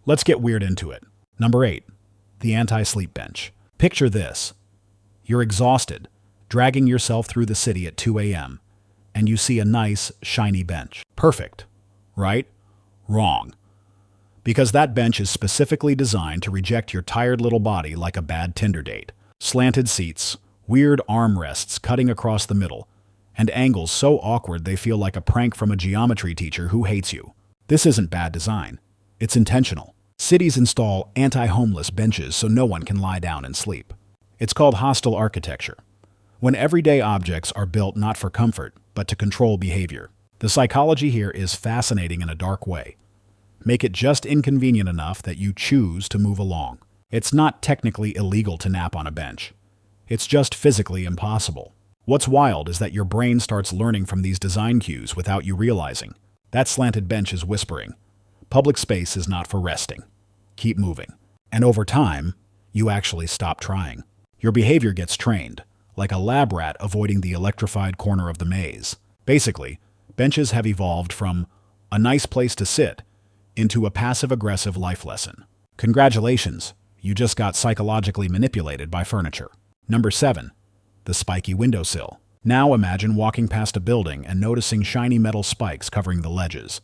Let's get weird into it. Number 8. The anti-sleep bench. Picture this. You're exhausted, dragging yourself through the city at 2 a.m., and you see a nice, shiny bench. Perfect, right? Wrong. Because that bench is specifically designed to reject your tired little body like a bad Tinder date. Slanted seats, weird armrests cutting across the middle, and angles so awkward they feel like a prank from a geometry teacher who hates you. This isn't bad design. It's intentional. Cities install anti-homeless benches so no one can lie down and sleep. It's called hostile architecture, when everyday objects are built not for comfort, but to control behavior. The psychology here is fascinating in a dark way. Make it just inconvenient enough that you choose to move along. It's not technically illegal to nap on a bench. It's just physically impossible. What's wild is that your brain starts learning from these design cues without you realizing. That slanted bench is whispering, public space is not for resting. Keep moving. And over time, you actually stop trying. Your behavior gets trained, like a lab rat avoiding the electrified corner of the maze. Basically, benches have evolved from a nice place to sit into a passive-aggressive life lesson. Congratulations, you just got psychologically manipulated by furniture. Number 7. The spiky windowsill. Now imagine walking past a building and noticing shiny metal spikes covering the ledges,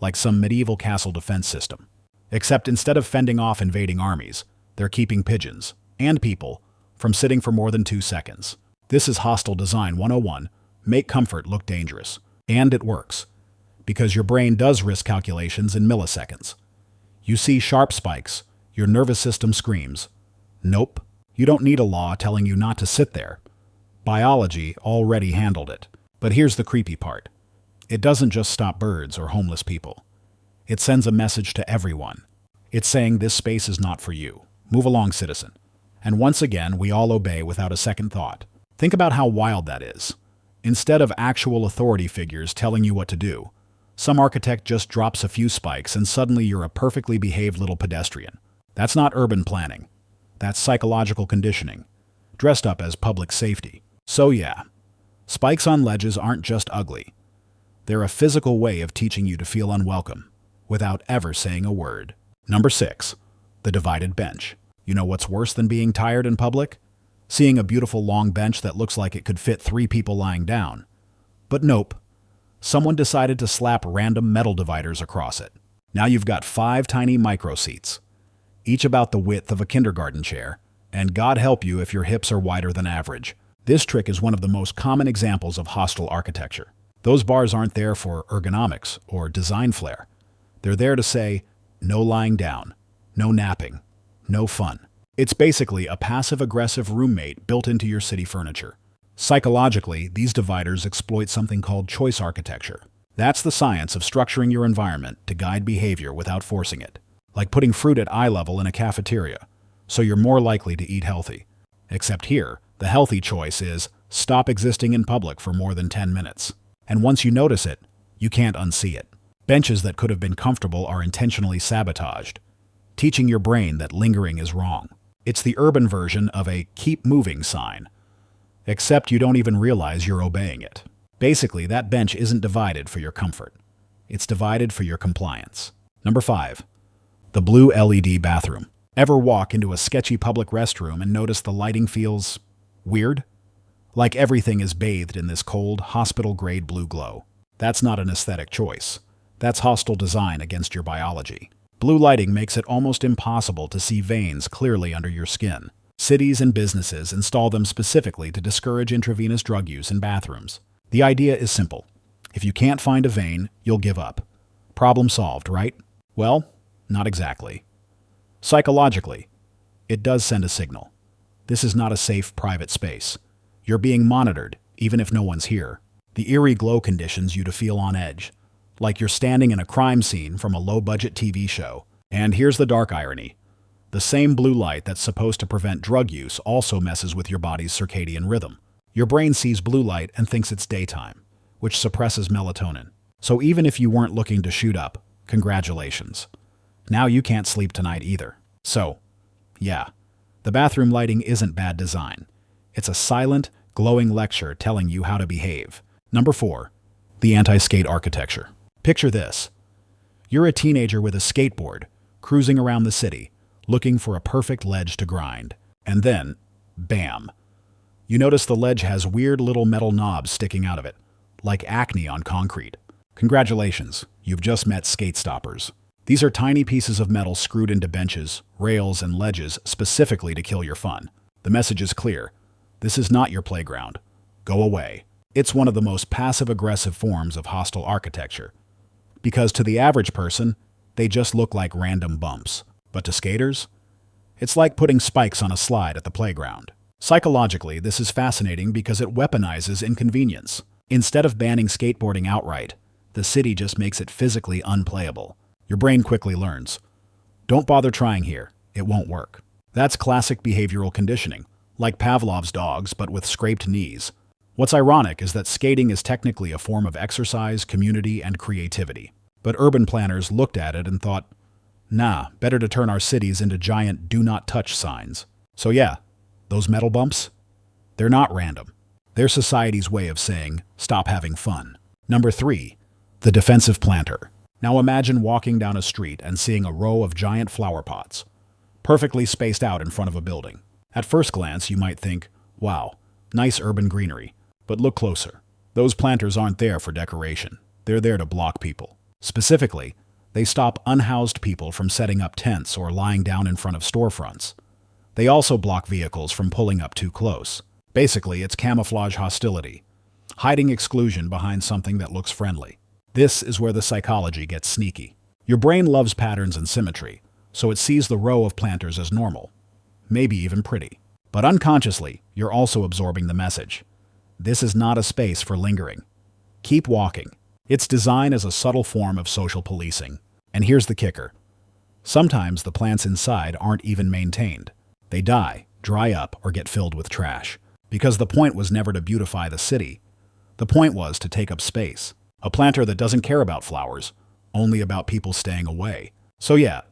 like some medieval castle defense system. Except instead of fending off invading armies, they're keeping pigeons, and people, from sitting for more than 2 seconds. This is hostile design 101. Make comfort look dangerous. And it works, because your brain does risk calculations in milliseconds. You see sharp spikes, your nervous system screams, nope, you don't need a law telling you not to sit there. Biology already handled it. But here's the creepy part. It doesn't just stop birds or homeless people. It sends a message to everyone. It's saying this space is not for you. Move along, citizen. And once again, we all obey without a second thought. Think about how wild that is. Instead of actual authority figures telling you what to do, some architect just drops a few spikes and suddenly you're a perfectly behaved little pedestrian. That's not urban planning. That's psychological conditioning, dressed up as public safety. So yeah, spikes on ledges aren't just ugly. They're a physical way of teaching you to feel unwelcome, without ever saying a word. Number 6. The divided bench. You know what's worse than being tired in public? Seeing a beautiful long bench that looks like it could fit 3 people lying down. But nope. Someone decided to slap random metal dividers across it. Now you've got 5 tiny micro seats, each about the width of a kindergarten chair, and God help you if your hips are wider than average. This trick is one of the most common examples of hostile architecture. Those bars aren't there for ergonomics or design flair. They're there to say, no lying down, no napping, no fun. It's basically a passive-aggressive roommate built into your city furniture. Psychologically, these dividers exploit something called choice architecture. That's the science of structuring your environment to guide behavior without forcing it. Like putting fruit at eye level in a cafeteria, so you're more likely to eat healthy. Except here, the healthy choice is stop existing in public for more than 10 minutes. And once you notice it, you can't unsee it. Benches that could have been comfortable are intentionally sabotaged, teaching your brain that lingering is wrong. It's the urban version of a keep moving sign, except you don't even realize you're obeying it. Basically, that bench isn't divided for your comfort. It's divided for your compliance. Number 5. The blue LED bathroom. Ever walk into a sketchy public restroom and notice the lighting feels weird? Like everything is bathed in this cold, hospital-grade blue glow. That's not an aesthetic choice. That's hostile design against your biology. Blue lighting makes it almost impossible to see veins clearly under your skin. Cities and businesses install them specifically to discourage intravenous drug use in bathrooms. The idea is simple. If you can't find a vein, you'll give up. Problem solved, right? Well, not exactly. Psychologically, it does send a signal. This is not a safe private space. You're being monitored, even if no one's here. The eerie glow conditions you to feel on edge, like you're standing in a crime scene from a low-budget TV show. And here's the dark irony. The same blue light that's supposed to prevent drug use also messes with your body's circadian rhythm. Your brain sees blue light and thinks it's daytime, which suppresses melatonin. So even if you weren't looking to shoot up, congratulations. Now you can't sleep tonight either. So, yeah, the bathroom lighting isn't bad design. It's a silent, glowing lecture telling you how to behave. Number 4. The anti-skate architecture. Picture this. You're a teenager with a skateboard, cruising around the city, looking for a perfect ledge to grind. And then, bam! You notice the ledge has weird little metal knobs sticking out of it, like acne on concrete. Congratulations, you've just met skate stoppers. These are tiny pieces of metal screwed into benches, rails, and ledges specifically to kill your fun. The message is clear. This is not your playground. Go away. It's one of the most passive-aggressive forms of hostile architecture. Because to the average person, they just look like random bumps. But to skaters, it's like putting spikes on a slide at the playground. Psychologically, this is fascinating because it weaponizes inconvenience. Instead of banning skateboarding outright, the city just makes it physically unplayable. Your brain quickly learns. Don't bother trying here. It won't work. That's classic behavioral conditioning, like Pavlov's dogs but with scraped knees. What's ironic is that skating is technically a form of exercise, community, and creativity. But urban planners looked at it and thought, nah, better to turn our cities into giant do not touch signs. So yeah, those metal bumps? They're not random. They're society's way of saying, stop having fun. Number 3, the defensive planter. Now imagine walking down a street and seeing a row of giant flower pots, perfectly spaced out in front of a building. At first glance, you might think, wow, nice urban greenery. But look closer. Those planters aren't there for decoration. They're there to block people. Specifically, they stop unhoused people from setting up tents or lying down in front of storefronts. They also block vehicles from pulling up too close. Basically, it's camouflage hostility, hiding exclusion behind something that looks friendly. This is where the psychology gets sneaky. Your brain loves patterns and symmetry, so it sees the row of planters as normal, maybe even pretty. But unconsciously, you're also absorbing the message. This is not a space for lingering. Keep walking. It's designed as a subtle form of social policing. And here's the kicker. Sometimes the plants inside aren't even maintained. They die, dry up, or get filled with trash. Because the point was never to beautify the city. The point was to take up space. A planter that doesn't care about flowers, only about people staying away. So yeah,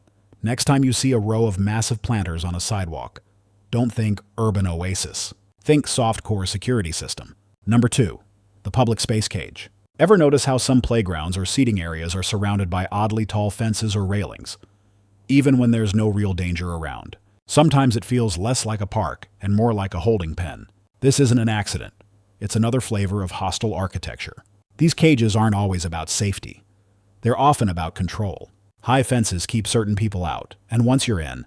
next time you see a row of massive planters on a sidewalk, don't think urban oasis. Think soft-core security system. Number 2, the public space cage. Ever notice how some playgrounds or seating areas are surrounded by oddly tall fences or railings, even when there's no real danger around? Sometimes it feels less like a park and more like a holding pen. This isn't an accident. It's another flavor of hostile architecture. These cages aren't always about safety. They're often about control. High fences keep certain people out, and once you're in,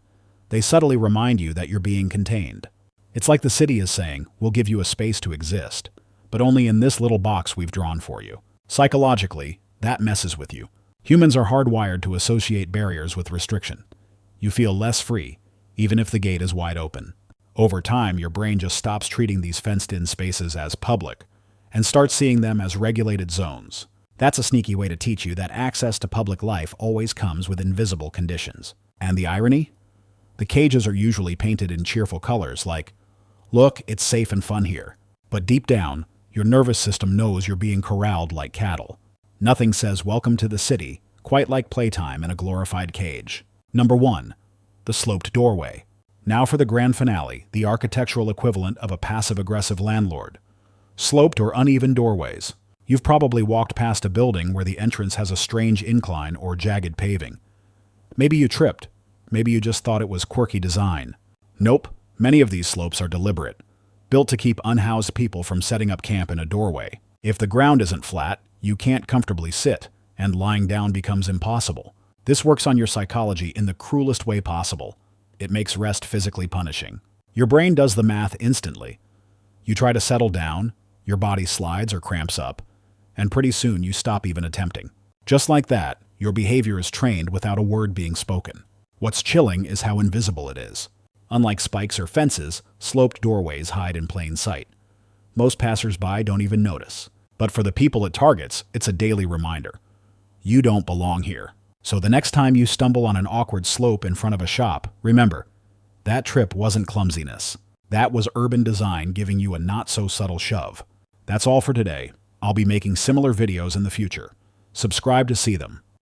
they subtly remind you that you're being contained. It's like the city is saying, we'll give you a space to exist, but only in this little box we've drawn for you. Psychologically, that messes with you. Humans are hardwired to associate barriers with restriction. You feel less free, even if the gate is wide open. Over time, your brain just stops treating these fenced-in spaces as public and starts seeing them as regulated zones. That's a sneaky way to teach you that access to public life always comes with invisible conditions. And the irony? The cages are usually painted in cheerful colors like, look, it's safe and fun here. But deep down, your nervous system knows you're being corralled like cattle. Nothing says welcome to the city quite like playtime in a glorified cage. Number 1, the sloped doorway. Now for the grand finale, the architectural equivalent of a passive-aggressive landlord. Sloped or uneven doorways. You've probably walked past a building where the entrance has a strange incline or jagged paving. Maybe you tripped. Maybe you just thought it was quirky design. Nope, many of these slopes are deliberate, built to keep unhoused people from setting up camp in a doorway. If the ground isn't flat, you can't comfortably sit, and lying down becomes impossible. This works on your psychology in the cruelest way possible. It makes rest physically punishing. Your brain does the math instantly. You try to settle down, your body slides or cramps up, and pretty soon you stop even attempting. Just like that, your behavior is trained without a word being spoken. What's chilling is how invisible it is. Unlike spikes or fences, sloped doorways hide in plain sight. Most passers-by don't even notice. But for the people it targets, it's a daily reminder. You don't belong here. So the next time you stumble on an awkward slope in front of a shop, remember, that trip wasn't clumsiness. That was urban design giving you a not-so-subtle shove. That's all for today. I'll be making similar videos in the future. Subscribe to see them.